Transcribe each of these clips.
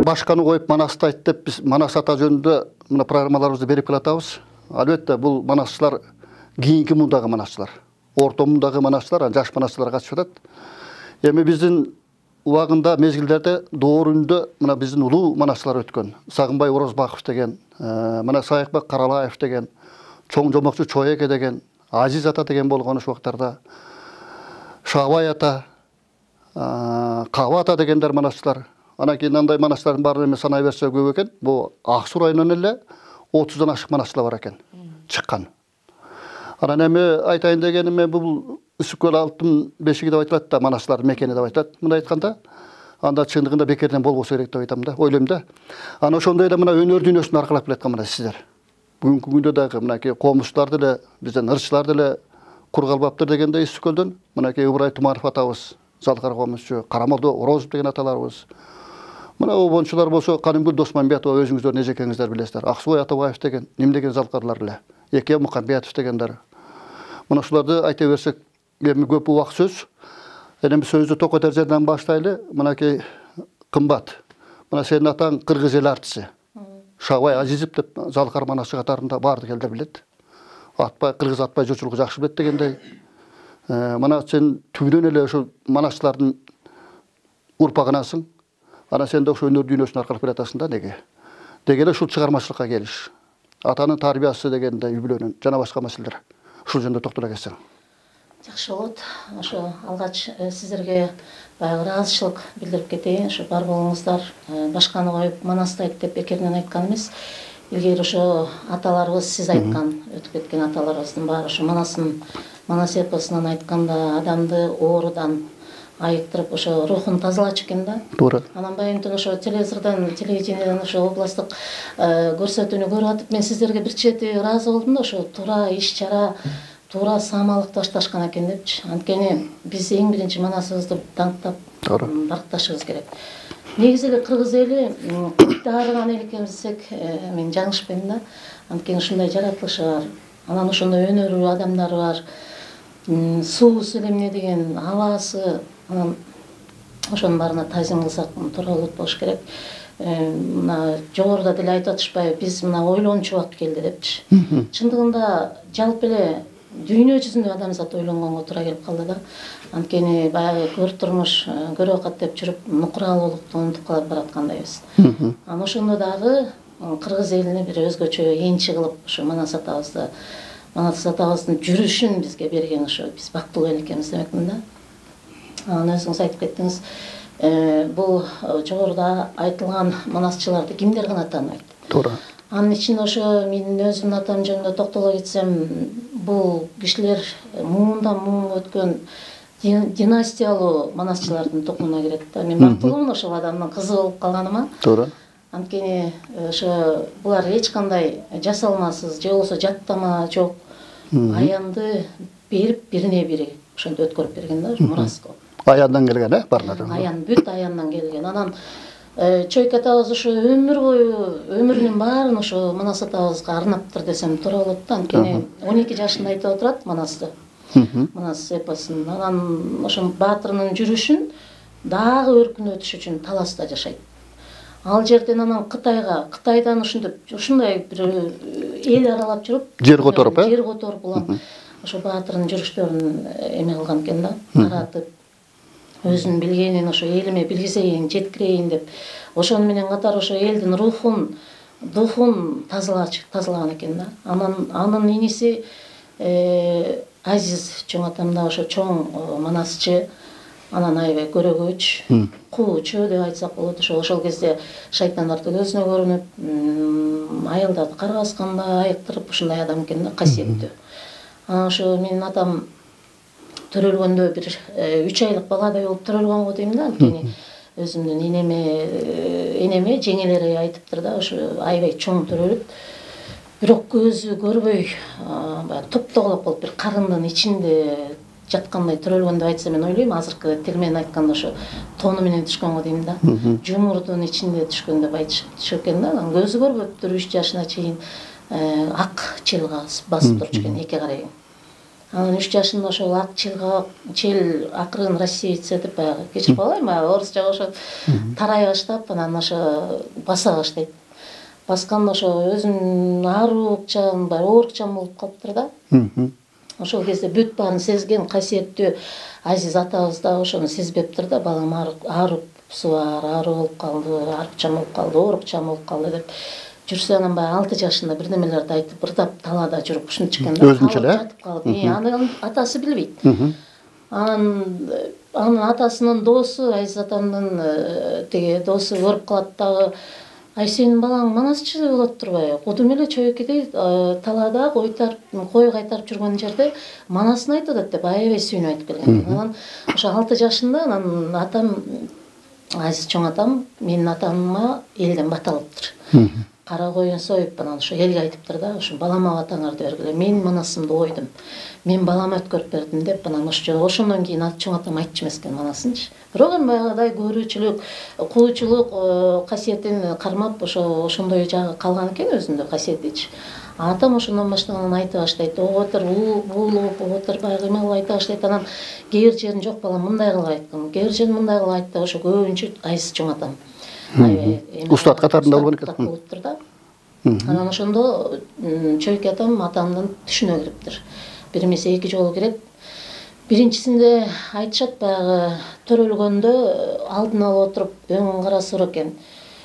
башканы коюп Манасты айт деп биз Манас ата жөнүндө мына программаларыбызды берип келатабыз. Албетте бул манасчылар кийинки мундагы манасчылар, орто мундагы манасчылар, жаш манасчылар катышып атат. Эми биздин убагында мезгилдерде доорунда мына биздин улуу манасчылар өткөн. Сагынбай Орозбаков деген, мына Саякбек Каралаев деген, Чоң Жомокчу Чоеке деген, Азиз ата деген болгон ошол убактарда. Шабай ата, Каба ата дегендер манасчылар. Анан кийин андай манасчылардын баарын эми санай берсе көп экен. Бул Ак Суу районунан эле 30дан ашык манасчылар бар экен. Чыккан. Анан эми айтайын дегеним мен бул Үсүккөл алтын бешиги деп айтылат да, манасчылар мекени деп айтылат. Мына айтканда, анда чындыгында бекерден болбосо керек деп айтам да, ойлойм да. Ана ошондой эле мына өнөр дүйнөсүн аркалап келаткан мына сиздер. Бүгүнкү күндө дагы мынакей комузчулар деле, бизден ырчылар деле кур калбаптыр дегенде Үсүккөлдөн, мынакей Ыбырай Тумаров атабыз, Залкар комузчу, Карамолдо Орозов деген аталарыбыз. Мына обончулар болсо Канымгүл Досманбетова өзүңүздөр нежекеңиздер билесиздер. Аксубай Атабаев деген, Ним деген Залкарлар эле, Эке Мукамбетов дегендер. Мына ушуларды айта берсек, эми көп убак сөз. Эми сөздү токотер жерден баштайлы. Мынакей кымбат. Мына сенин атаң кыргыз эл артысы. Шабай Азизов деп Залкар манасчы катарында бардык элдер билет. Атпай кыргыз атпай жочулугу жакшы билет дегендей. Мына сен түбүнөн эле ошо манасчылардын урпагынасың. Ана сен де ошо өнөр дүйнөсүн аркалап келатасың да, неге? Деги эле ушул чыгармачылыкка келиш. Атанын тарбиясы дегенде үй бүлөнүн жана башка маселелер. Ушул жөнүндө токтоло кетсең. Жакшы болот. Ошо алгач сиздерге баягы ыраазычылык билдирип кетейин. Ошо бар болуңуздар, башканы коюп Манасты айт деп бекерден айткан эмес. Илгери ошо аталарыбыз, сиз айткан, өтүп кеткен аталарыбыздын баары ошо Манас эпосунан айтканда адамды оорудан айыктырып ошо рухун тазалачу экен да. Туура. Анан байымтын ошо телевизордон, телевидениеден ошо областтык көрсөтүүнү көрүп атып, мен сиздерге бир чети ыраазы болдум да, ошо туура иш-чара, туура саамалык ташташкан экен депчи. Анткени биз эң биринчи Манасыбызды даңктап, баркташыбыз керек. Негизи эле кыргыз эли дарыган эл экен десек, мен жаңышпайм да. Анткени ушундай жаратылышы бар. Анан ошондой өнөрү адамдары бар. Суусу эмне деген, абасы, анан ошонун баарына тазим кылсак туура болот болуш керек. Мына жогоруда деле айтып атышпайбы, биз мына ойлончубак келди депчи. Чындыгында жалпы эле дүйнө жүзүндө адамзат ойлонгонго туура келип калды да. Анткени баягы көр турмуш, көрө кат деп жүрүп, нукуралуулукту унутуп калып бараткандайбыз. Анан ошондо дагы кыргыз элине бир өзгөчө энчи кылып ошо Манас атабыздын жүрүшүн бизге берген ошо биз бактылуу эл экенбиз демекмин да. Анан өзүңүз айтып кеттиңиз, бул жогоруда айтылган манасчыларды кимдер гана тааныбайт? Туура. Анын ичинде ошо менин өзүмдүн атам жөнүндө токтоло кетсем, бул кишилер муундан муун өткөн династиялуу манасчылардын тукумуна кирет да. Мен бактылуумун ошол адамдын кызы болуп калганыма. Туура. Анткени ошо булар эч кандай жасалмасыз, же болбосо жаттама жок. Аянды берип бирине бири ошентип өткөрүп берген да, мурас кылып. Аяндан келген, барнады. Аян бүт аяндан келген. Анан Чойке атабыз ошо өмүр бою өмүрүнүн баарын ошо Манас атабызга арнаптыр десем туура болот да. Анткени 12 жашында айтып отурат Манасты. Манас эпосун. Анан ошо баатырынын жүрүшүн дагы өркүнө өтүш үчүн таласта жашайт. Ал жерден анан Кытайдан ушундай бир эл аралап жүрүп, жер которуп, жер которуп улам ошо баатырынын жүрүштөрүн эме кылган экен да, таратып, өзүнүн билгенин ошо элиме билгизейин, жеткирейин деп, ошону менен катар ошо элдин рухун, духун тазалаган экен да. Анын иниси Азиз чоң атам да ошо чоң манасчы, анан аябай көрөгөч, куучу деп айтсак болот. Ошол кезде шайтандарды көзүнө көрүнүп, аялдарды кар басканда айыктырып ушундай адам экен да, касиеттүү. Анан ошо менин атам төрөлгөндө бир 3 айлык баладай болуп төрөлгөн го дейм да. Анткени өзүмдүн энеме жеңелери айтыптыр да, ошо аябай чоң төрөлүп, бирок көзү көрбөй, баягы топтоголоп болуп бир карындын ичинде жаткандай төрөлгөн деп айтса, мен ойлойм, азыркы тил менен айтканда ошо тону менен түшкөн го дейм да. Жумурдун ичинде түшкөн деп айтышат экен да. Көзү көрбөптүр 3 жашына чейин ак чыйылга басып турчу экен, эки карайын. Анан 3 жашында ошол ак чел акырын Россиец деп баягы кечирип калайм, орусча ошо тарай баштап, анан ошо баса баштайт. Басканда ошо өзүнүн аарукчан, оорукчан болуп калыптыр да. Ошол кезде бүт баарын сезген касиеттүү Азиз атабыз да ошону сезбептир да, балам аарупсу бар, ауру болуп калды, аарукчан болуп калды, оорукчан болуп калды деп жүрсө, анан баягы 6 жашында бирдемелерди айтып, бырдап талаада жүрүп ушинтип экен да. Өзүнчө эле жатып калып, анын атасы билбейт. Анын атасынын доосу, Азиз атамдын тиги доосу көрүп калат дагы, ай сенин балаң манасчы болот турбайбы? Кудум эле чөйкедей талаада кой кайтарып жүргөн жерде манасын айтып атат деп аябай сүйүнүп айтып келген. Анан ошо 6 жашында анан атам, Азиз чоң атам, менин атама элден бата алыптыр. Кара коюн союп, анан ошо элге айтыптыр да, ошо балама батаңарды бергиле. Мен манасымды ойдум. Мен балама өткөрүп бердим деп, анан ошондон кийин чоң атам айтчу эмес экен манасынчы. Бирок эми баягыдай көрүүчүлүк, кууучулук касиетин кармап, ошондой жагы калган экен өзүндө касиетичи. Атам ошондон баштап айта баштайт. Оотур уулуп, оотур баягы эме кылып айта баштайт. Анан кээ бир жерин жок балам мындай кылып айткын, кээ бир жерин мындай кылып айт деп, ошо көбүнчө Азиз чоң атам. Устат катарында болгон экен. Анан ошондо чөйкө атам атамдын түшүнө кириптир. Бир эмесе 2 жолу кирет. Биринчисинде айтышат, баягы төрөлгөндө алдын ала отуруп өңүн карасыр экен.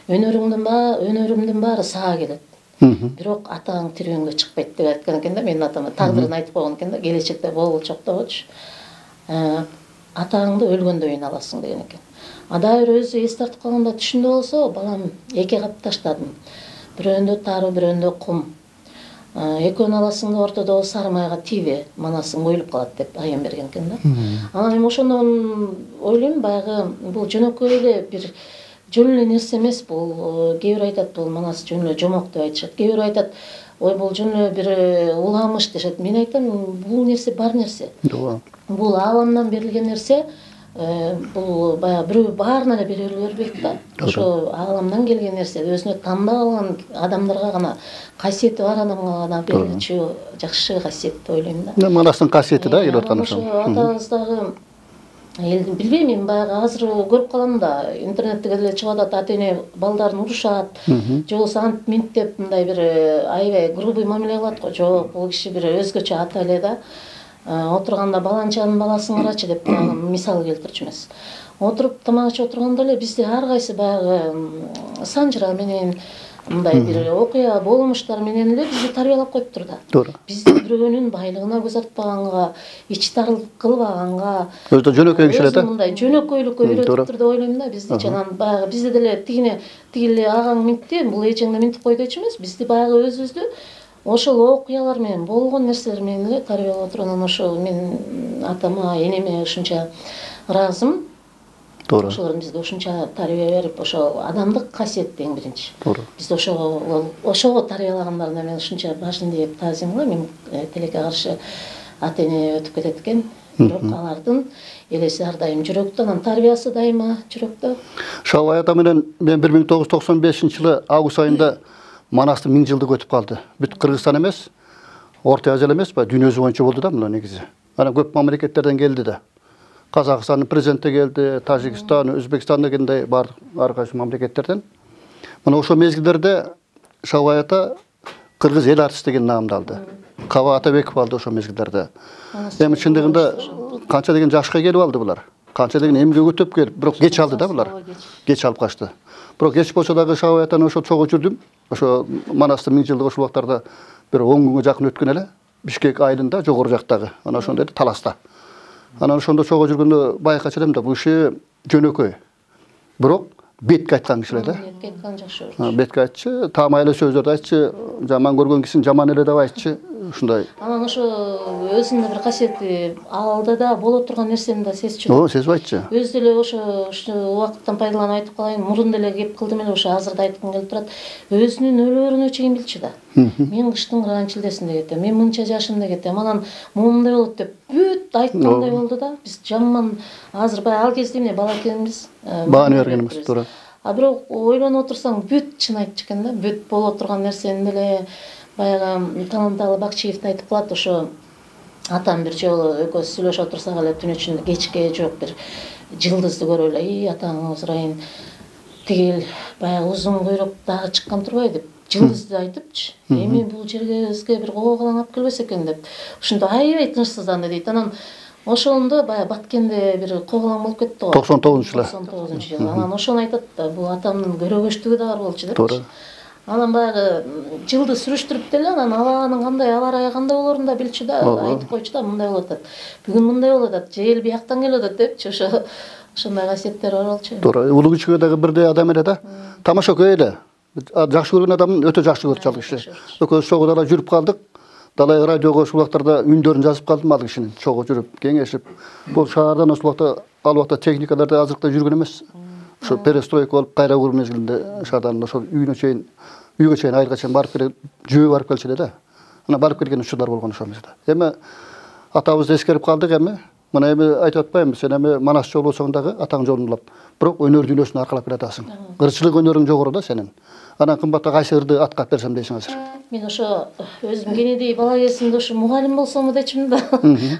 Өнөрүмдүн баары сага келет. Бирок атаң тирүүнгө чыкпайт деп айткан экен да, менин атама тагдырын айтып койгон экен да, келечекте болчок дебочу. Атаңды өлгөндө үйүнө аласың деген экен. Дайыр өзү эс тартып калганда түшүндө болсо, балам 2 кап таштадым. Бирөөндө тары, бирөөндө кум. Экөөнү аласың да ортодо сары майга тийбе, манасың оюлуп калат деп айым берген экен да. Анан эми ошондон ойлойм, баягы бул жөнөкөй эле бир жөн эле нерсе эмес бул. Кээ бир айтат, бул манас жөн эле жомок деп айтышат. Кээ бир айтат, ой бул жөн эле бир уламыш дешет. Мен айтам, бул нерсе бар нерсе. Бул ааламдан берилген нерсе. Бул баягы бирөө баарына эле бере бербейт да. Ошо ааламдан келген нерсе өзүнө тандап алган адамдарга гана, касиети бар адамга гана берилчү жакшы касиет деп ойлойм да. Манастын касиети да келип аткан ошо. Атабыз дагы элди билбейм, мен баягы азыр көрүп калам да, интернетте деле чыгып атат, ата-эне балдарын урушат, же болбосо ант минт деп мындай бир аябай грубый мамиле кылат го. Жок, бул киши бир өзгөчө ата эле да. Отурганда баланчанын баласын карачы деп мисал келтирчү эмес. Отуруп тамак ичип отурганда эле бизде ар кайсы баягы санжыра менен мындай бир окуя болмуштар менен эле бизди тарбиялап коюптур да. Туура. Бизди бирөөнүн байлыгына көз артпаганга, ич тарылык кылбаганга, өзү жөнөкөй кишилер да. Мындай жөнөкөйлүккө үйрөтүптүр деп ойлойм да. Бизди жанагы баягы бизде деле тигиле агаң минтти, бул эжең да минтип кой дечү эмес. Бизди баягы өзүбүздү ошол окуялар менен, болгон нерселер менен эле тарбиялап отуруп, анан ошол мен атама, энеме ушунча ыраазымын. Туура. Ошолор бизге ушунча тарбия берип, ошол адамдык касиет эң биринчи. Туура. Бизди ошого тарбиялагандарына мен ушунча башын ийип таазим кылам. Мен тилекке каршы ата-эне өтүп кетет экен. Бирок алардын элеси ар дайым жүрөктө, анан тарбиясы дайыма жүрөктө. Шабай ата менен мен 1995-жылы август айында Манастын 1000 жылдык өтүп калды. Бүт Кыргызстан эмес, Орто Азия эмес, дүйнө жүзү боюнча болду да мына негизи. Анан көп мамлекеттерден келди да. Казакстандын президенти келди, Тажикстан, Өзбекстан дегендей бардык ар кайсы мамлекеттерден. Мына ошол мезгилдерде Шабай ата Кыргыз эл артисти деген наамды алды. Каба Атабеков алды ошол мезгилдерде. Эми чындыгында канча деген жашка келип алды булар. Канча деген эмгек өтөп келип, бирок кеч алды да булар. Кеч алып качты. Бирок кеч болсо дагы Шабай атаны ошо чогуу жүрдүм. Ошо Манастын 1000 жылдык ошол убактарда бир 10 күнгө жакын өткөн эле. Бишкек айылында жогору жактагы. Анан ошондой таласта. Анан ошондо чогуу жүргөндө байкачу элем да, бул киши жөнөкөй. Бирок бетке айткан кишилер да. Бетке айткан жакшы. Бетке айтчы, таамай эле сөздөрдү айтчы, жаман көргөн кишини жаман эле деп айтчы, ушундай. Анан ошо өзүнүн бир касиети, алда да боло турган нерсени да сезчү. Сезип айтчы. Өзү деле ошо убакыттан пайдаланып айтып калайын, мурун деле кеп кылдым эле, ошо азыр да айткым келип турат. Өзүнүн өлөөрүнө чейин билчү да. Мен кыштын кыран чилдесинде кетем, мен мынча жашымда кетем, анан момундай болот деп бүт айткандай болду да. Биз жаман азыр баягы ал кезде эмне бала экенбиз. Бааны бергенбиз, туура. Бирок ойлонуп отурсаң бүт чын айтчу экен да. Бүт боло турган нерсени деле баягы Таланталы Бакчиевди айтып калат, ошо Атам бир жолу экөөбүз сүйлөшүп отурсак эле түн ичинде кечке жооп бир жылдызды көрүп эле атаңыз Райын тигил баягы узун куйрук дагы чыккан турбайбы деп жылдызды айтыпчы. Эми бул жерге бизге бир коогалаң алып келбесе экен деп. Ошондо аябай тынчсызданды дейт. Анан ошондо баягы Баткенде бир коогалаң болуп кетти го. 99-жылы. 99-жылы. Анан ошону айтат да, бул атамдын көрөгөчтүгү да бар болчу деп. Туура. Анан баягы жылды сүрүштүрүп деле анан абанын кандай аба ырайы кандай болорун да билчү да, айтып койчу да, мындай болот атат. Бүгүн мындай болот атат, жел бияктан келип атат депчи. Ошондой касиеттери бар болчу. Туура. Улуу кичиге дагы бирдей адам эле да. Тамашакөй эле. Жакшы көргөн адамын өтө жакшы көрчү ал киши. Экөөбүз чогуу дала жүрүп калдык. Далай радиого ушул убактарда үндөрүн жазып калдым ал кишинин. Чогуу жүрүп, кеңешип. Бул шаардан ушул убакта ал убакта техникалар да азыркыдай жүргөн эмес. Ошо перестройка болуп кайра куруу мезгилинде шаардан ошол үйгө чейин айылга чейин барып келе, жөө барып келчү эле да. Анан барып келген учурлар болгон ошол мезгилде. Эми атабызды эскерип калдык эми. Мына эми айтып атпаймынбы, сен эми Манас жолу болсоң дагы атаң жолун улап, бирок өнөр дүйнөсүн аркалап келатасың. Кырчылык өнөрүң жогору да сенин. Анан кымбатта кайсы ырды аткап берсем дейсиң азыр. Мен ошо өзүм кенедей бала кезимде ошо мугалим болсомбу дечимин да.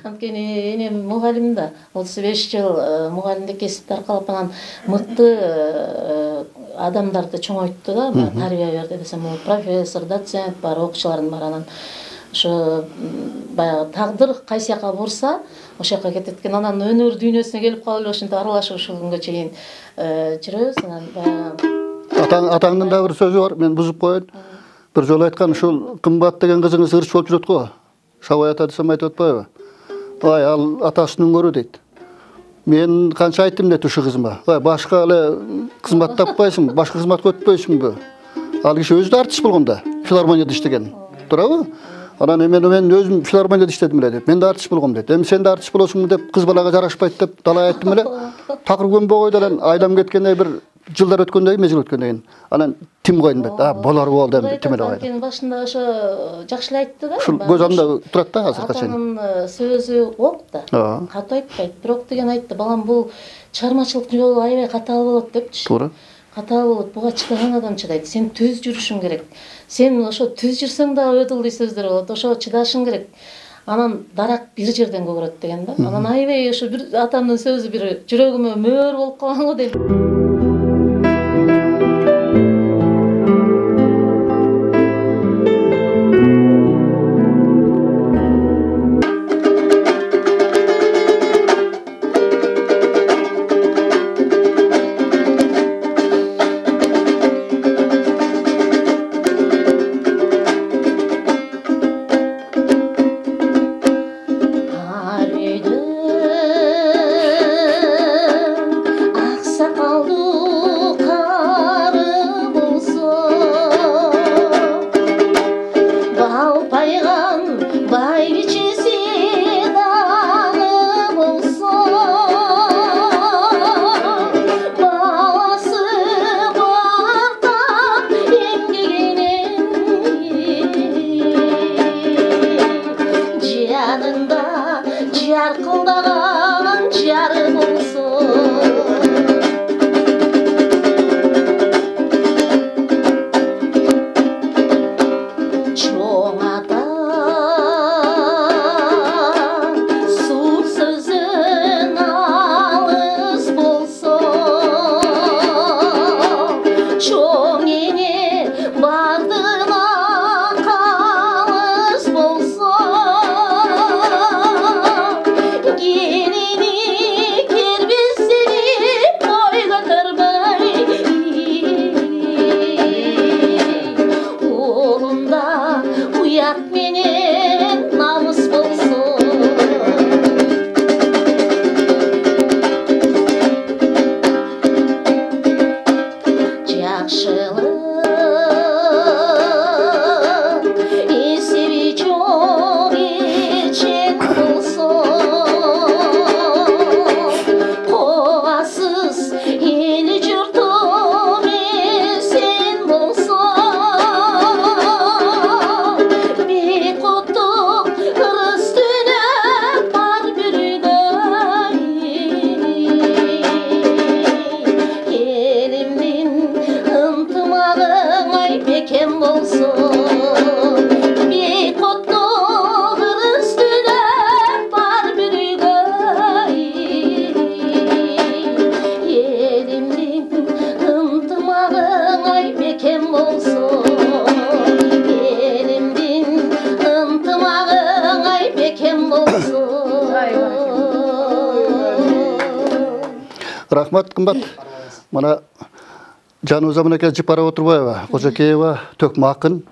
Анткени энем мугалим да. 35 жыл мугалимдик кесипти аркалап анан мыкты адамдарды чоңойтты да, тарбия берди десем, профессор, доцент бар, окуучулардын бар. Анан ошо баягы тагдыр кайсы жака бурса, ошол жака кетет экен. Анан өнөр дүйнөсүнө келип калып эле ошентип аралашып ушул күнгө чейин жүрөбүз. Анан баягы Атаңдын да бир сөзү бар, мен бузуп коеюн. Бир жолу айткан, ушул кымбат деген кызыңыз ырч болуп жүрөт го. Шабай ата десем айтып атпайбы? Ай, ал атасынын көрү дейт. Мен канча айттым дейт ушу кызыма. Ай, башка эле кызмат таппайсың, башка кызматка өтпөйсүңбү? Ал киши өзү да артист болгон да, филармонияда иштеген. Туурабы? Анан мен өзүм филармонияда иштедим эле деп. Мен да артист болгом дейт. Эми сен да артист болосуңбу деп кыз балага жарашпайт деп далай айттым эле. Такыр көнбөгөйдө эле айдам кеткендей бир жылдар өткөндөн кийин, мезгил өткөндөн кийин анан тим койдум дейт. Болор болду эми тим эле койдум. Анткени башында ошо жакшы эле айтты да. Ушул көз алдымда турат да азыркы чейин. Атанын сөзү ок да. Катуу айтпайт. Бирок деген айтты, балам бул чыгармачылык жолу аябай катаал болот депчи. Туура. Катаал болот, буга чыдаган адам чыдайт. Сен түз жүрүшүң керек. Сен ошо түз жүрсөң да өдүлдүй сөздөр болот. Ошо чыдашың керек. Анан дарак бир жерден көгөрөт деген да. Анан аябай ошо бир атамдын сөзү бир жүрөгүмө мөөр болуп калган го дейм. Рахмат қымбат. Мана жанымызда мынакей Жипара Отурбаева, Қожакеева, Төкмө акын,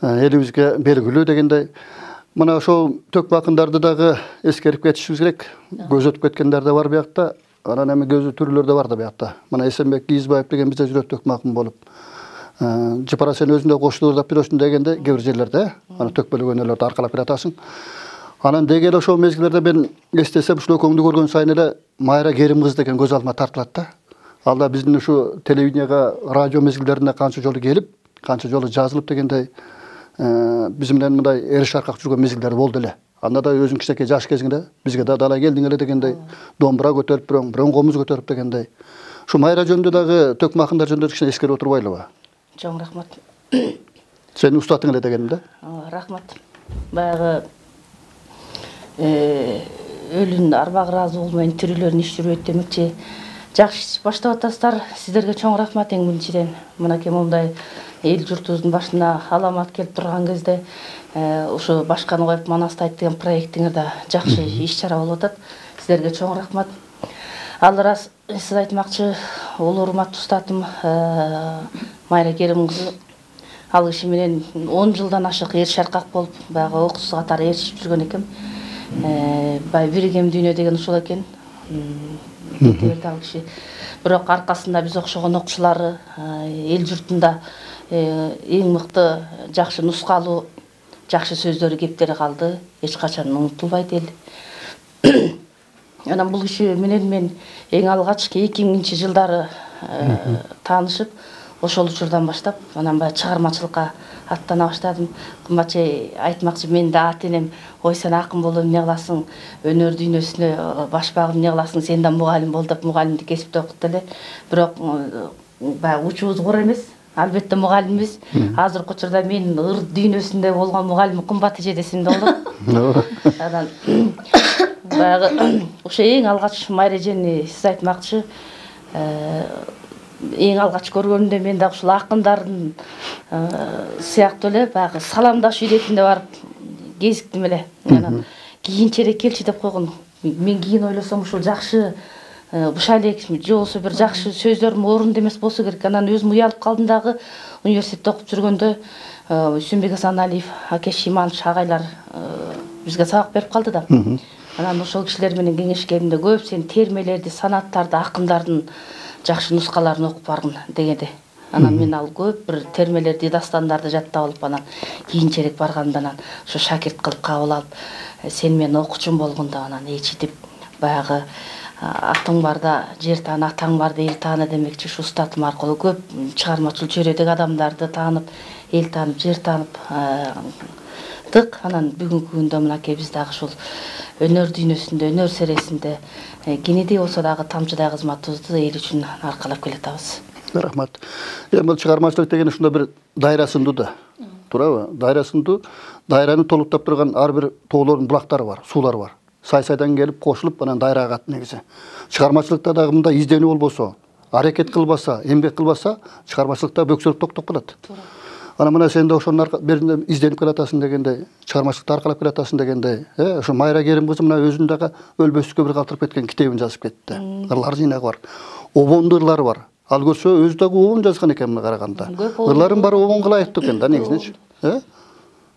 элибизге белгилүү дегендей. Мына ошол төкмө акындарды дагы эскерип кетишибиз керек. Көз өтүп кеткендер да бар биякта, анан эми көзү түрүлөр да бар да биякта. Мына Эсенбек Кийизбаев деген бизде жүрөт төкмө акын болуп. Жипара сен өзүндө коштуурдап бересиң дегенде кээ бир жерлерде, аны төкпөлөгөнөлөрдү аркалап келатасың. Анан дегеле ошол мезгилдерде мен эстесем, ушул экөөңдү көргөн сайын эле Майра Керим кызы деген көз алдыма тартылат да. Ал да биздин ушу телевиденияга, радио мезгилдерине канча жолу келип, канча жолу жазылып дегендей биз менен мындай эриш аркак жүргөн мезгилдер болду эле. Анда да өзүң кичинекей жаш кезиңде бизге да далай келдиң эле дегендей, домбура көтөрүп бирөөң комуз көтөрүп дегендей. Ушу Майра жөнүндө дагы төкмө акындар жөнүндө кичине эскерип отурбайлыбы? Чоң рахмат. Сени устатың эле дегеним да. Рахмат. Баягы өлүн арбагы ыраазы болмойн, тирүүлөрдүн иш жүрбөйт демекчи. Жакшы иш баштап атасыздар. Сиздерге чоң рахмат эң биринчиден. Мынакей момундай эл журтубуздун башына аламат келип турган кезде ушу башканы коюп Манасты айт деген проектиңер да жакшы иш чара болуп атат. Сиздерге чоң рахмат. Ал ырас сиз айтмакчы, улуу урматтуу устатым Майра Керим кызы ал киши менен 10 жылдан ашык эриш аркак болуп, баягы окуусу катары эришип жүргөн экем. Бай биригем дүйнө деген ушул экен. Кетиберди ал киши. Бирок аркасында биз окшогон окуучулары эл журтунда эң мыкты жакшы нускалуу, жакшы сөздөрү, кептери калды. Эч качан унутулбайт эл. Анан бул киши менен мен эң алгач 2000 жылдары таанышып, ошол учурдан баштап анан баягы чыгармачылыкка аттана баштадым. Кымбатчы айтмакчы, мен да ата энем ой сен акын болуп эмне кыласың, өнөр дүйнөсүнө баш багып эмне кыласың, сен да мугалим бол деп мугалимдик кесипте окутту эле. Бирок баягы учубуз кур эмес, албетте мугалимбиз. Азыркы учурда мен ыр дүйнөсүндө болгон мугалим кымбат эже десем да болот. Анан баягы ошо эң алгач Майра эжени сиз айтмакчы, эң алгач көргөнүмдө мен да ушул акындардын сыяктуу эле баягы саламдашуу иретинде барып кезиктим эле. Анан кийинчерээк келчи деп койгон. Мен кийин ойлосом ушул жакшы буша элек же болбосо бир жакшы сөздөрүм орунду эмес болсо керек. Анан өзүм уялып калдым дагы. Университетте окуп жүргөндө Үсүнбек Асаналиев, Аке Шиманович агайлар бизге сабак берип калды да. Анан ошол кишилер менен кеңешкенимде көп сен термелерди, санаттарды, акындардын жакшы нускаларын окуп баргын дегенде. Анан мен ал көп бир термелерди, дастандарды жаттап алып, анан кийинчерээк барганда анан ошо шакирт кылып кабыл алып, сен менин окуучум болгондо анан эчитип баягы атың барда жер тааны, атаң барда эл тааны демекчи, ушу устатым аркылуу көп чыгармачыл чөйрөдөгү адамдарды таанып, эл таанып, жер таанып анан бүгүнкү күндө мынакей биз дагы ушул өнөр дүйнөсүндө, өнөр сересинде кенедей болсо дагы тамчыдай кызматыбызды эл үчүн аркалап келатабыз. Рахмат. Эми бул чыгармачылык деген ушундай бир дайра сындуу да. Туурабы? Дайра сындуу. Дайраны толуктап турган ар бир тоолордун булактары бар, суулар бар. Сай-сайдан келип кошулуп, анан дайрага кат негизи. Чыгармачылыкта дагы мындай изденүү болбосо, аракет кылбаса, эмгек кылбаса, чыгармачылыкта бөксөлүк токтоп калат. Анан мына сен да ошонун беринде изденип келатасың дегендей, чыгармачылыкты аркалап келатасың дегендей, ошо Майра Керим кызы мына өзүнүн дагы өлбөстүккө бир калтырып кеткен китебин жазып кетти. Ырлар жыйнагы бар. Обондуу ырлары бар. Ал көрсө өзү дагы обон жазган экен мына караганда. Ырларын баары обонго ылайыктуу экен да негизинечи.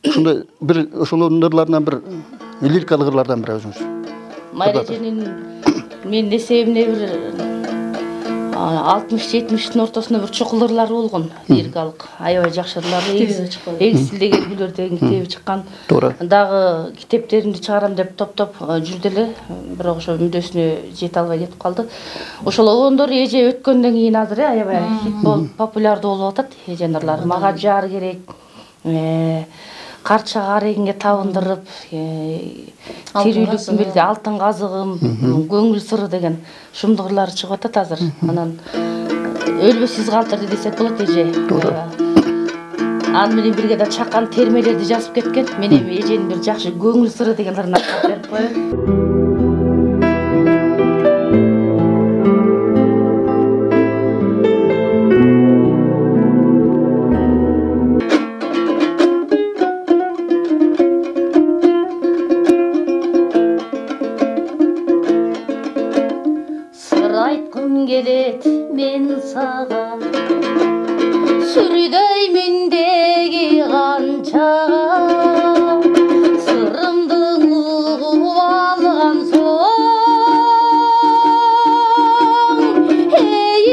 Ушундай бир ошолордун ырларынан бир лирикалык ырлардан бир өзүңүз. Майра эженин мен эсебимде бир 60-70-тин ортосунда бир чукул ырлары болгон, лирикалык, аябай жакшы ырлары, эгиз тилде келгүлөр деген китеби чыккан. Дагы китептеримди чыгарам деп топтоп жүрдү эле, бирок ошо мүддөсүнө жете албай кетип калды. Ошол обондор эже өткөндөн кийин азыр аябай хит болуп, популярдуу болуп атат эженин ырлары. Мага жар керек, карчага арегинге табындырып, тирүүлүктүн билди алтын казыгым, көңүл сыры деген шумдук ырлары чыгып атат азыр. Анан өлбөсүз калтырды десек болот эже. Аны менен бирге да чакан термелерди жазып кеткен. Мен эми эженин бир жакшы көңүл сыры деген ырын аттап берип коеюн. саған сүрдейміндегі қаншаға сырымды ұғып алған соң ей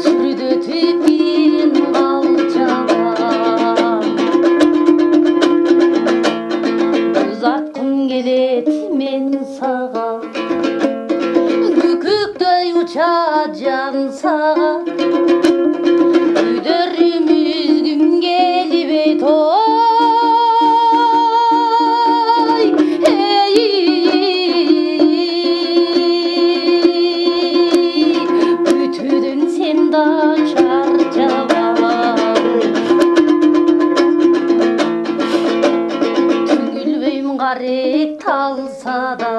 сүрдетіппен қалжаған ұзатқым келеді мен саған көкөктей ұша жан саған үдерім үзгім келіп ей той ей бүтүдүн сен да чарчабаң түгілбейм қарек талса да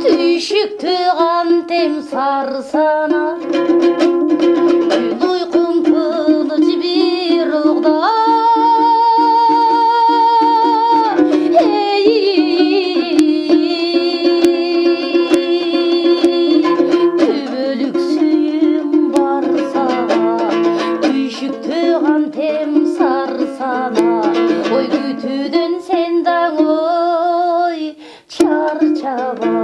түйшікті қантем сарсана ұйқым тыныш бір ұғда ей төбелік сүйім барса түйшікті қантем сарсана ой күтуден сендаң ой чарчабаң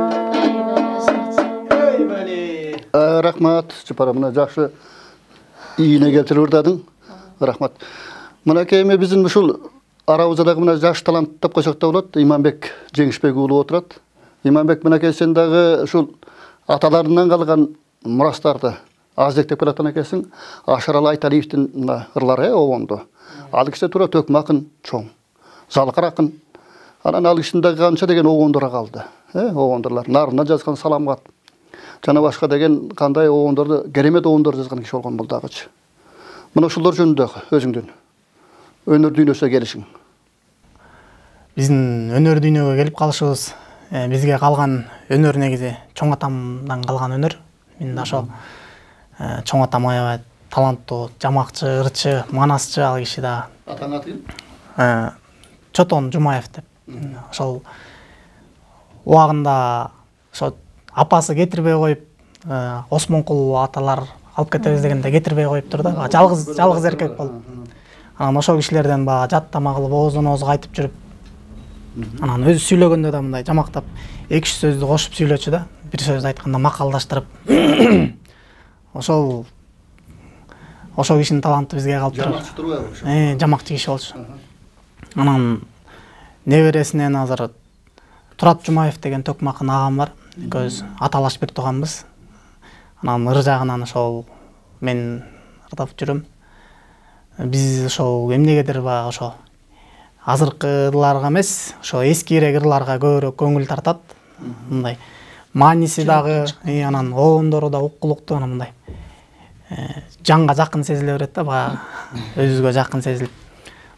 Рахмат, Чапара, мына жақсы иіне келтіріп ұрдадың. Рахмат. Мына кейме біздің ұшыл Араузадағы мына жаш талант деп қойсақ та болады. Иманбек Жеңішбекұлы отырады. Иманбек мына кейсендағы ұшыл аталарынан қалған мұрастарды аздектеп келатқан екенсің. Ашаралы Айталиевтің мына ырлары оғынды. Ал кісі тура төкмақын чоң, залқыр ақын. Анан ал кісіндегі қанша деген оғындыра қалды. Оғындырлар. Нарына жазған саламғат. Жана башка деген кандай оғындарды, керемет оғындар жазған киши болгон булдагычы. Мына ушулар жөнүндө өзүңдүн өнөр дүйнөсүнө келишиң. Биздин өнөр дүйнөгө келип калышыбыз, бизге калган өнөр негизи чоң атамдан калган өнөр. Мен да ошол чоң атам аябай таланттуу, жамакчы, ырчы, манасчы ал киши да. Атаң аты? Чотон Жумаев деп. Ошол убагында ошо апасы кетирбей коюп, Осмонкул аталар алып кетебиз дегенде кетирбей коюптур да. Жалгыз эркек болуп. Анан ошол кишилерден бага жаттама кылып, оозун оозуга айтып жүрүп. Анан өзү сүйлөгөндө да мындай жамактап 2-3 сөздү кошуп сүйлөчү да. Бир сөздү айтканда макалдаштырып. Ошол кишинин таланты бизге калып турат. Жамакчы турбайбы? Жамакчы киши болчу. Анан небересинен азыр Турат Жумаев деген төкмакын агам бар. Көз аталаш бир тууганбыз. Анан ыр жагынан ошол мен ырдап жүрөм. Биз ошол эмнегедир баа ошо азыркы ырларга эмес, ошо эскирээк ырларга көбүрөөк көңүл тартат. Мындай мааниси дагы, анан оондору да уккулуктуу, анан мындай жанга жакын сезиле берет да, баа өзүбүзгө жакын сезилип.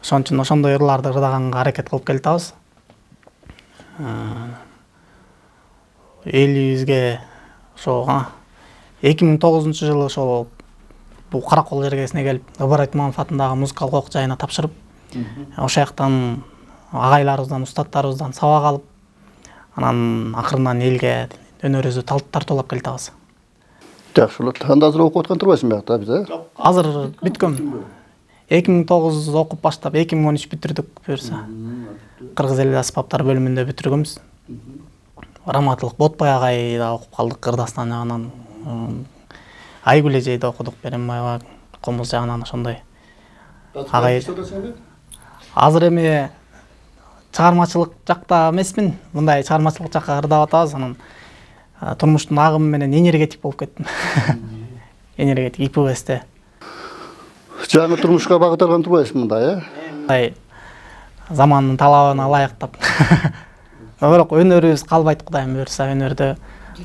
Ошон үчүн ошондой ырларды ырдаганга аракет кылып келатабыз. Элибизге ошо 2009-жылы ошол бул Каракол жергесине келип, Ыбыр Айтманов атындагы музыкалык окуу жайына тапшырып, ошол жактан агайларыбыздан, устаттарыбыздан сабак алып, анан акырынан элге өнөрүбүздү тартуулап келатабыз. Жакшы болот. Анда азыр окуп аткан турбайсың биякта биз, Азыр бүткөм. 2009 окуп баштап 2013 бүтүрдүк буюрса. Кыргыз эли аспаптар бөлүмүндө бүтүргөнбүз. Раматылык Ботбай агай да окуп калдык Кырдастан жагынан. Айгүл эжейди окудук Беренбаева комуз жагынан ошондой. Агай. Азыр эми чыгармачылык жакта эмесмин. Мындай чыгармачылык жакка ырдап атабыз, анан турмуштун агымы менен энергетик болуп кеттим. Энергетик ИПВСте. Жаңы турмушка багыт алган турбайсың мындай, Мындай замандын талабына ылайыктап. Бирок өнөрүбүз калбайт, Кудайым буйрса, өнөрдө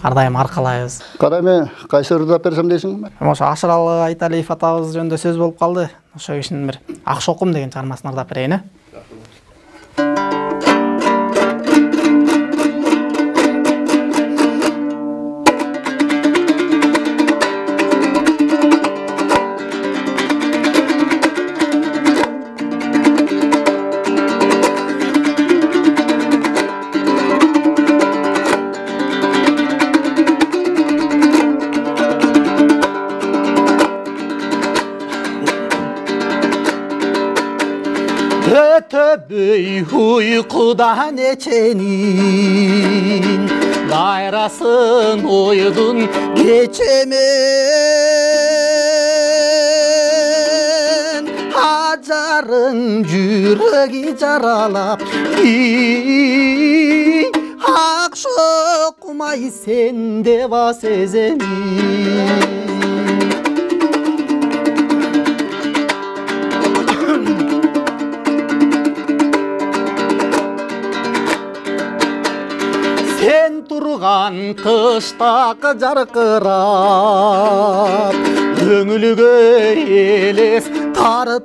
ар дайым аркалайбыз. Караме кайсы ырдап берсем дейсиң? Ошо Ашаралы Айталиев атабыз жөнүндө сөз болуп калды. Ошо кишинин бир Акшокум деген чыгармасын ырдап берейин. Ötöbüy uykudan eçenin gayrasın uyudun geçemen Hacarın yüreği caralap Akşokumay sende va sezemin Sen turgan kıştaqı jarqırap Көңілге елес тартылар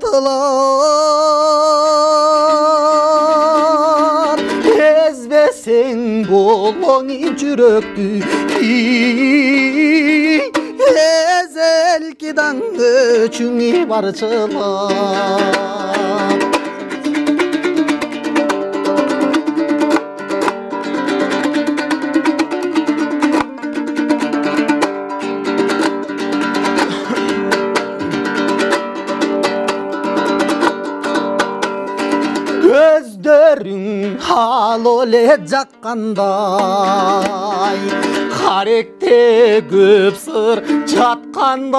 Ezbesең болоңи жүрөктү Эзелкидан өчүңи барчылап Gözlerin halole jakkanday Karekte köp sır çatkanday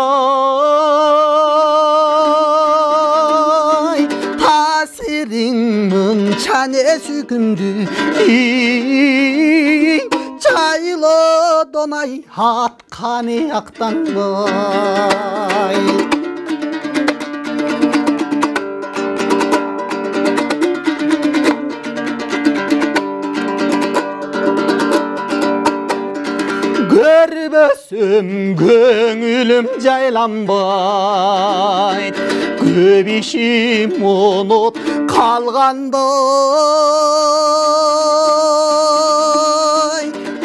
Tasirin mınçane sükündü Çaylo donay hatkani aktanday Görбөсөм көңүлүм жайланбай Көп ишим унут калгандай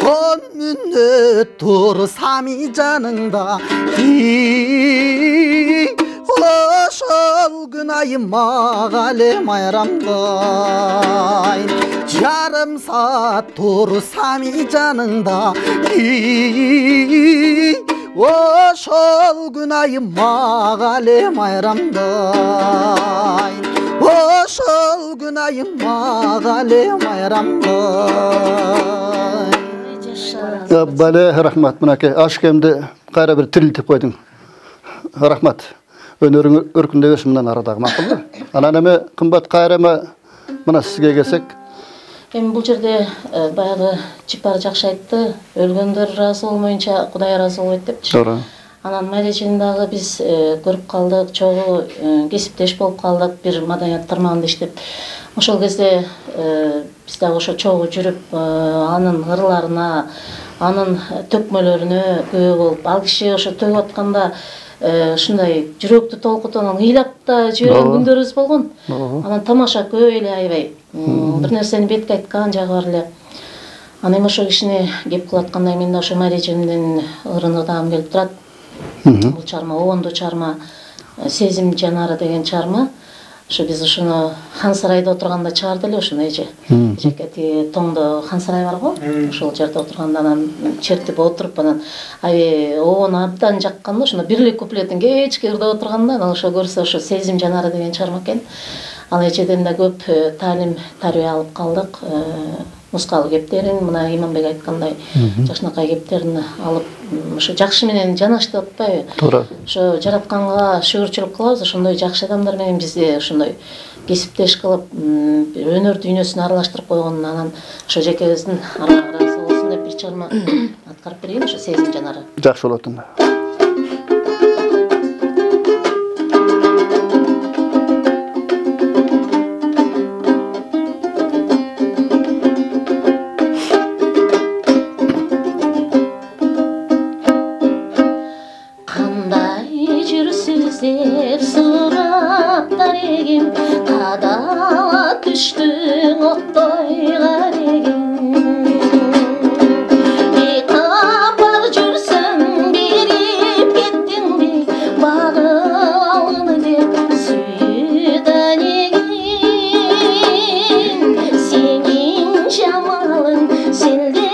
Он мүнөт турсам жаныңда Ошол күн айым мага эле майрамдай Жарым saat tursam жаныңда Ошол күн айым мага эле майрамдай Ошол күн айым мага эле майрамдай Бале рахмат мынакей ашкемди кайра бир тирилтип койдуң. Рахмат. Өнөрүң өркүндө берсин мындан арадагы макулбу? Анан эми кымбат кайрама мына сизге келсек. Эми бул жерде баягы Чипар жакшы айтты, өлгөндөр ыраазы болмоюнча Кудай ыраазы болбойт депчи. Туура. Анан майречин дагы биз көрүп калдык, чогуу кесиптеш болуп калдык, бир маданият тармагында иштеп. Ошол кезде биз дагы ошо чогуу жүрүп, анын ырларына, анын төкмөлөрүнө күбө болуп, ал киши ошо төгүп атканда ушундай жүрөктү толкутуп ыйлап да жиберген күндөрүбүз болгон. Анан тамаша көп эле аябай. Бир нерсени бетке айткан жагы бар эле. Анан эми ошол кишини кеп кылаткандай мен да ошо майречимдин ырын ырдагым келип турат. Бул чарма Оонду чарма Сезим жанары деген чарма. Ошо биз ушуну Хан сарайда отурганда чыгарды эле ушуну эже. Эжеке тиги тоңдо Хан сарай бар го. Ошол жерде отурганда анан чертип отуруп анан Оон абдан жакканда ошондо бирлик куплетин кечке ырдап отурганда анан ошо көрсө ошо Сезим жанары деген чарма экен. Ал эжеден да көп таалим тарбия алып калдык. Мускал кептерин мына Иманбек айткандай жакшынакай кептерин алып ошо жакшы менен жанашты атпайбы? Туура. Ошо жаратканга шүгүрчүлүк кылабыз, ошондой жакшы адамдар менен бизди ошондой кесиптеш кылып, өнөр дүйнөсүнө аралаштырып койгон. Анан ошо жекебиздин ыраазы болсун деп бир чарма аткарып берейин, ошо Сезим жанары. Жакшы болот. Düştün ottoy garigin Bir kapar jürsün birip kettin mi Bağı alını dep suydan egin Senin şamalın sende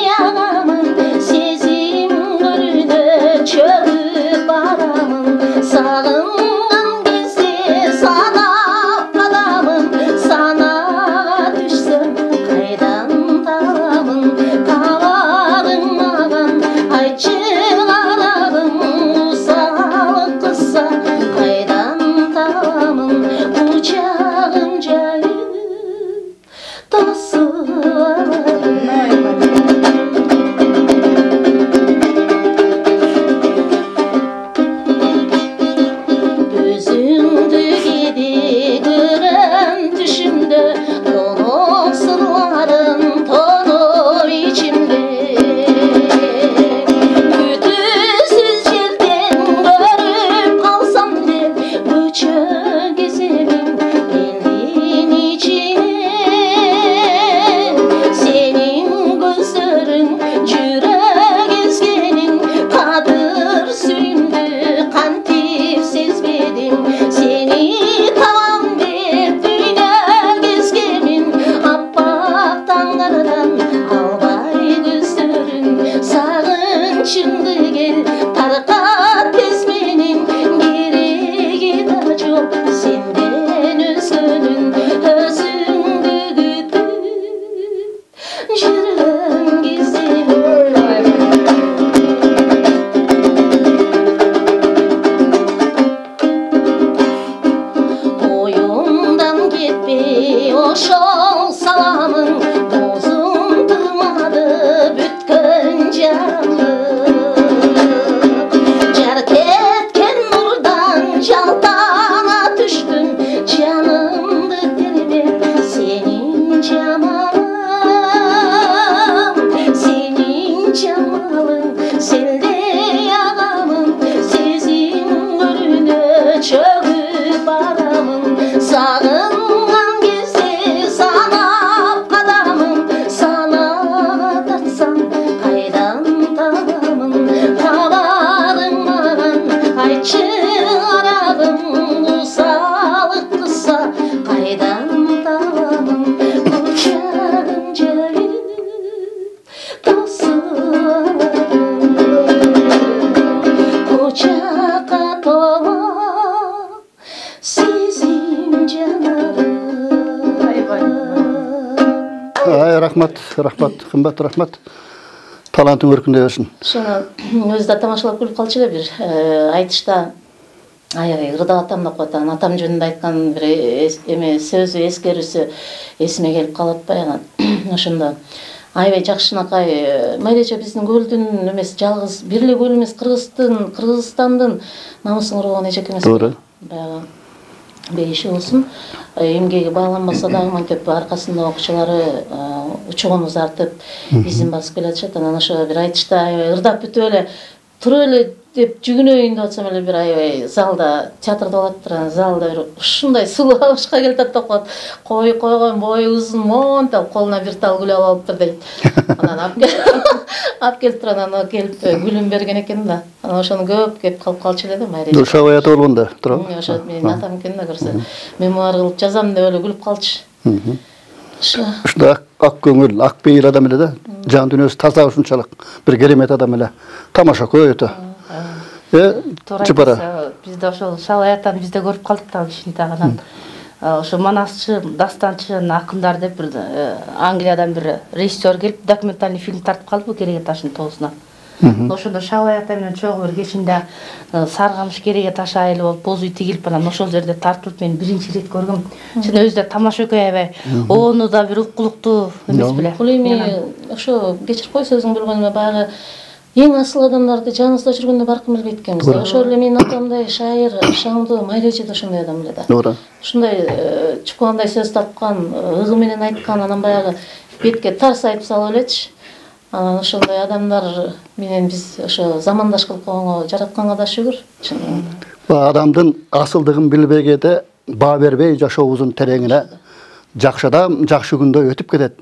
yağamın Sezim gölüne çöküp baramın Sağıngan кезде sadap adamın Өзіңді кейде көрем түшімді, тоноқ сырларым тоноп içimde. Күтусіз жерден көріп қалсам деп, көчө кеземін елдің içine. Senin gözlerin жүрек ezgenin, kadır suyumdu kantip sezmedim. Seni tamam деп dünya gezgenin, appak tağlardan albay gözlerin. Sağınçımdı gel tarqat tez menin, gereği de çok senden özgönün. Özüңдү күтүп жүргөн кездерим. Oyumdan кетпей ошол саламың, бозум тырмады бүткөн жарым. Жар кеткен нурдан жалтаңа түштүм, жанымды тербеп сенин жамалың. Сенин жамалың селдей агамын, сезим көлүнө чөгүп барамын. Сагынган кезде санап кадамын, санага тартсам кайдан табамын. Табарың маған айтчы арабым, кусалык кылса кайдан табамын. Кучагым жайып таусыларым, кучакка толо сезим жанарым. Рахмат, кымбат рахмат. Талантың өркүндей өсүн. Ошону өзү да тамашалап күлүп калчу эле бир айтышта. Аябай ырдап атам деп коет. Атам жөнүндө айткан бир эме сөзү, эскерүүсү эсиме келип калат баягы. Ошондо аябай жакшынакай майреже биздин көлдүн эмес, жалгыз бир эле көл эмес, Кыргызстандын намысын коргон эжек эмес. Туура. Баягы бейиши болсун. Эмгеги байланбаса дагы мынтип аркасында окуучулары учугун артып изин басып келатышат. Анан ошо бир айтышта аябай ырдап бүтүп эле туруп эле деп жүгүнөйүн деп атсам эле бир аябай залда, театрда болот турган залда бир ушундай сулуу абышка келатат деп коет. Койгон бою узун монтип колуна бир тал гүл алыптыр дейт. Анан алып келип турган, анан келип гүлүн берген экен да. Анан ошону көп кеп калып калчу эле да майреже. Душа аята болгондо, туура. Ошо менин атам экен да, көрсө. Мемуар кылып жазам деп эле күлүп калчу. Ушундай ак көңүл, ак бейил адам эле да. Жан дүйнөсү таза ушунчалык бир керемет адам эле. Тамаша көйөтө. Туура. Бизде ошол Шалай атаны бизде көрүп калдык да кичинтегинен. Ошо манасчы, дастанчы акындар деп бир Англиядан бир режиссер келип документальный фильм тартып калды Кереге ташынын тоосуна. Ошондо Шалай ата менен чогуу бир кечинде Саргамыш Кереге ташы айылы болуп боз үй тигилип анан ошол жерде тартылып мен биринчи ирет көргөм. Чын өзү да тамаша экөө аябай. Ону да бир укулуктуу эмес беле. Бул эми ошо кечирип кой сөзүң билгениме баягы эң асыл адамдарды жаныбызда жүргөндө баркым билбейт экенбиз. Ошол эле менин атамдай шайыр, шаңдуу майреже да ошондой адам эле да. Туура. Ушундай чуккандай сөз тапкан, ыгы менен айткан, анан баягы бетке тарс айтып салып элечи. Анан ошондой адамдар менен биз ошо замандаш кылып койгонго жаратканга да шүгүр. Адамдын асылдыгын билбегенде баа бербей жашообуздун тереңине жакшы адам жакшы күндө өтүп кетет.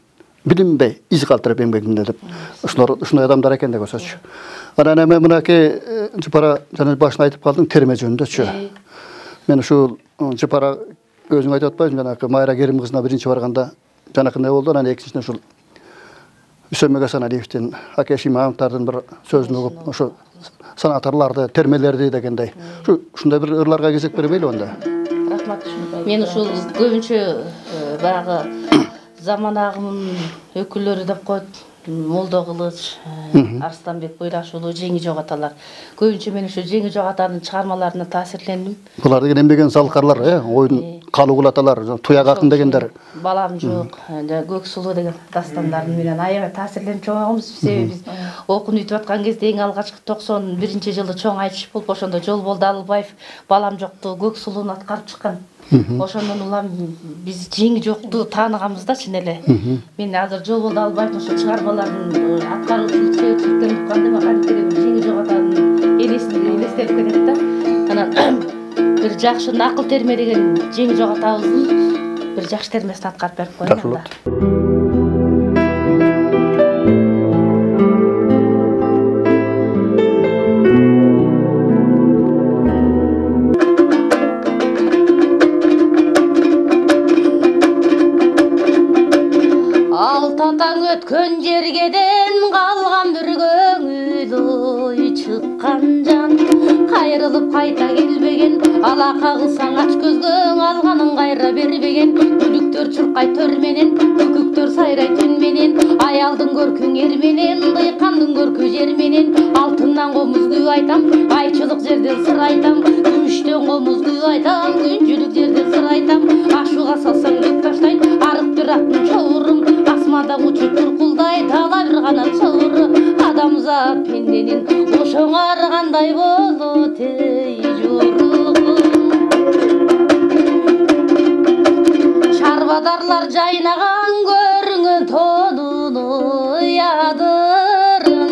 Билинбей, из калтырып эмгегинде деп. Ушундай адамдар экен деп көрсөтчү. Анан эми мынакей Жыпара жана башында айтып калдың терме жөнүндөчү. Мен ушул Жыпара өзүң айтып атпайсың, жанакы Майра Керим кызына биринчи барганда жанакындай болду, анан экинчисинен ушул Үсөмбек Асаналиевдин, Акеш Имамовдардын бир сөзүн угуп, ошо санаторларды, термелерди дегендей. Ушундай бир ырларга кезек бербейли онда. Рахмат. Мен ушул көбүнчө баягы заман агымынын өкүлдөрү деп коет. Молдо Кылыч, Арстанбек Буйрашуулу, Жеңи Жок аталар. Көбүнчө мен ушу Жеңи Жок атанын чыгармаларына таасирлендим. Булар деген эмбеген залкарлар, оюн калугулаталар, туяк акын дегендер. Балам жок, көк сулуу деген дастандарын менен аябай таасирленип чоңойгонбуз. Себеби биз окууну бүтүп аткан кезде эң алгачкы 91-жылы чоң айтыш болуп, ошондо Жолболду Алыбаев балам жокту көк сулууну аткарып чыккан. Ошондон улам биз жеңи жокту тааныганбыз да чын эле. Мен азыр Жолболду Алыбаевдин ошо чыгармаларын аткаруучу чектен укканда мага жеңи жок атанын элестелип кетет да. Анан бир жакшы накыл терме деген жеңи жок атабыздын бир жакшы термесин аткарып берип коеюн анда. Алтатаң өткөн жергеден калган бир көңүл ой чыккан жан кайрылып кайта келбеген алака кылсаң ач көзгөң алганын кайра бербеген күлүктөр чуркай төр менен көкөктөр сайрай түн менен аялдын көркүң эр менен дыйкандын көркү жер менен алтындан комузду айтам айчылык жерден сыр айтам күмүштөн комузду айтам күнчүлүк жерден сыр айтам ашууга салсаң дөп таштайт арык бир аттын чоурун асманда учуп туркулдай тала бир канат соору адамзат пенденин ошоңар кандай болот эй жоругум чарбадарлар жайнаган көрүнгөн тонун ядырын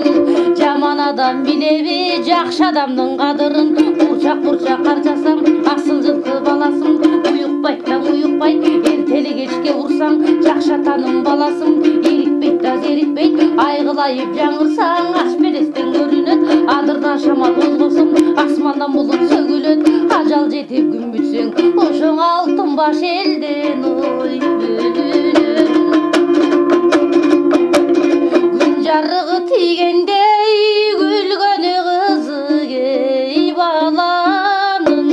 жаман адам билеби жакшы адамдын кадырын бурчак бурчак кар жасам асыл жылкы баласым уюкпайт да уюкпайт эртели кечке урсаң жакшы атанын баласым эрикпейт да зерикпейт айгылайып жаңырсаң аш белестен көрүнөт адырдан шамал болгосун асмандан булут сөгүлөт ажал жетип күн бүтсөң ошоң алтын баш элден ой бөлүнөт күн жарыгы тийгендей күлгөнү кызыгей баланын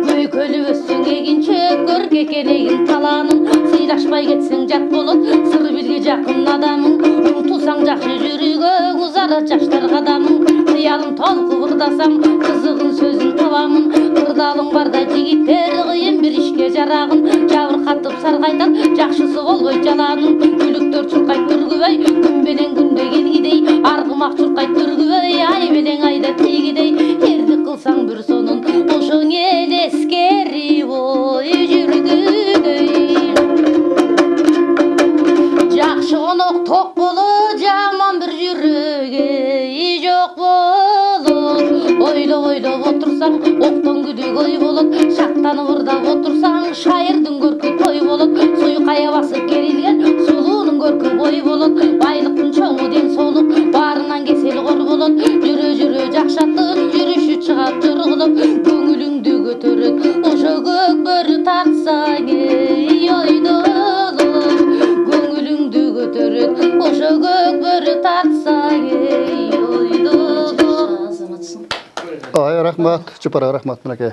көйкөлүп өссөң эгинче көркө экенегин таланын сыйлашпай кетсең жат болот сыр билге жакын адамың умтулсаң жакшы жүрөгөң узарат жаштар кадамың кыялым толкуп ырдасам кызыгын сөзүн табамын ырдалың барда жигиттер кыйын бир ишке жарагын жабыркатып саргайтат жакшысы болбойт жаланың күлүктөр чуркайт түргүбөй күн менен күндө келгидей аргымак чуркайт түргүбөй ай менен айда тийгидей эрдик кылсаң бир сонун ошоң эл эскерип ой жүргүдөй жакшы конок ток болот жаман бир жүрөгөй жок болот ойлоп ойлоп отурсаң октон күдүк ой болот шаттанып ырдап отурсаң шайырдын көркү той болот суюкая басып керилген сулуунун көркү бой болот байлыктын чоңу ден соолук баарынан кесел кор болот жүрө жүрө жакшы аттын жүрүшү чыгат тургулуп көңүлүңдү көтөрөт ошо көк бөрү тартсаң эй ойдолуп көңүлүңдү көтөрөт ошо көк бөрү тартсаң эй ойдолуп Ай, рахмат, Чапара, рахмат, мынакей.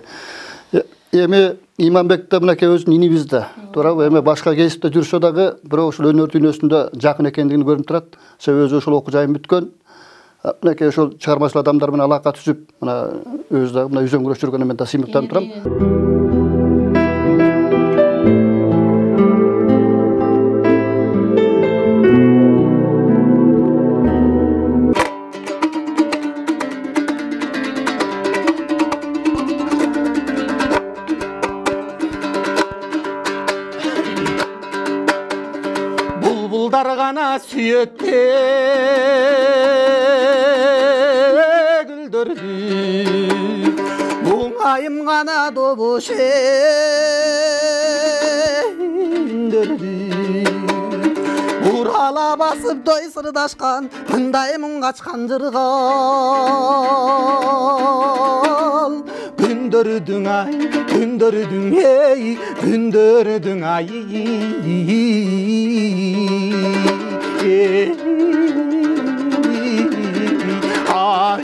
Эми Иманбекте мынакей өзүнүн инибизде. Туурабы, эми башка кесипте жүрсө дагы, бирок ушул өнөр дүйнөсүндө жакын экендигин көрүнүп турат. Себеби өзү ошол окуу жайын бүткөн. Мынакей ошол чыгармачыл адамдар менен алака түзүп, мына өзү дагы мына үзөң күрөш жүргөнү мен да сыймыктанып турам. Гана сүйөттө күлдөрдү Буңайым гана добош эндөрдү Урала басып дой сырдашкан мындай мұң качкан жыргал Күндөрдүң ай, күндөрдүң эй, күндөрдүң ай Ay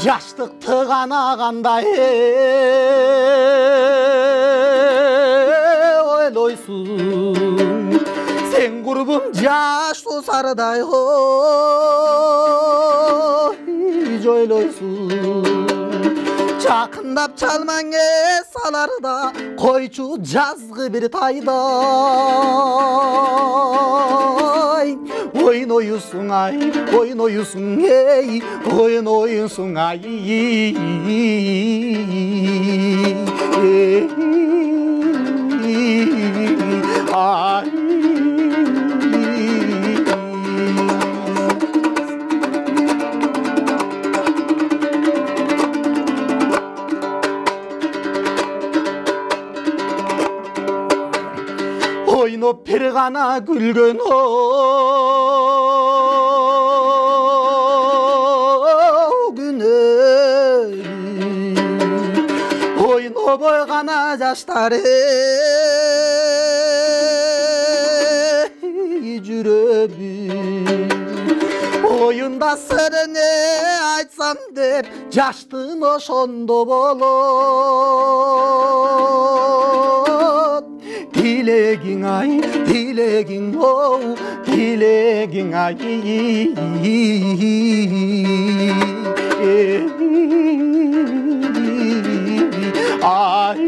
Жаштыкты канагандай ойлойсуз Sen gurbum jaşlı sarıday joyloysun. Çakındap çalman salarda koyçu жазgı bir tayday. Oyun oyusun ay, oyun oyusun ey, oyun oyusun ay. Ay. Oynup bir gana gülgün o günü. Oynup oygana jaştары жүрөгүм. Oyunda sırrını açsam dep jaştın oşondo bolot. Dilegin ay, dilegin o, dilegin ay. Ay.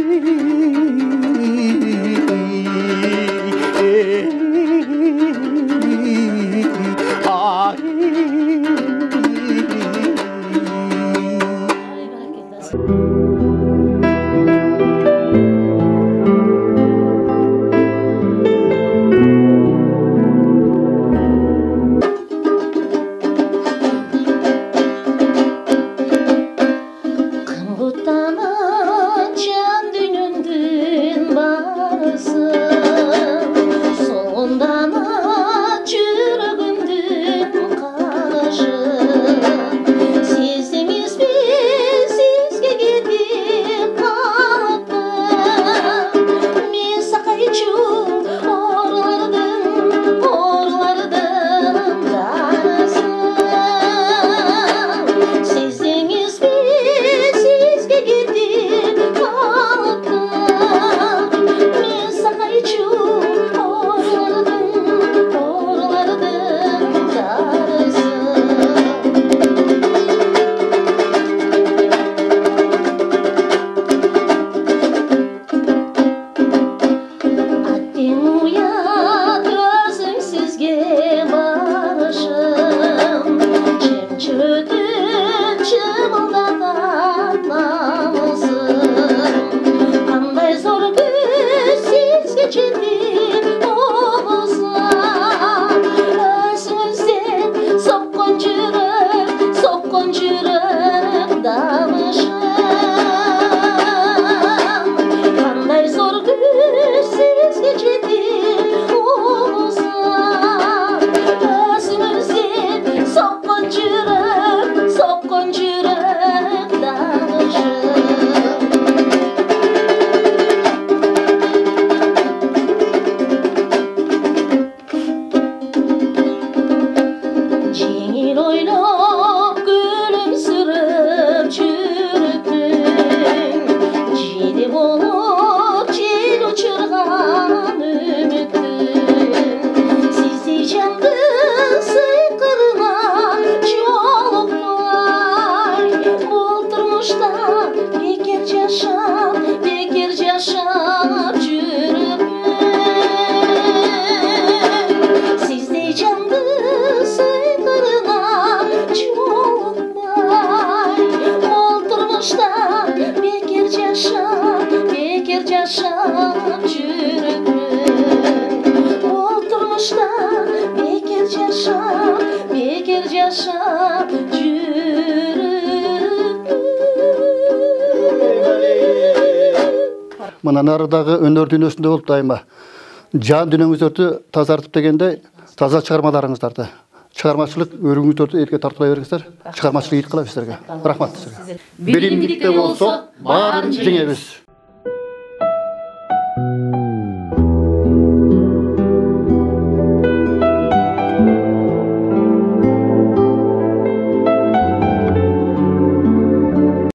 Мына нарыдағы өнер дүниесінде болып дайыма жан дүниеңіздерді тазартып дегенде таза шығармаларыңыздарды шығармашылық өріңіздерді елге тартыла беріңіздер. Шығармашылық ет қылып сіздерге. Рахмат сіздерге. Билимдикте болса барын жеңеміз.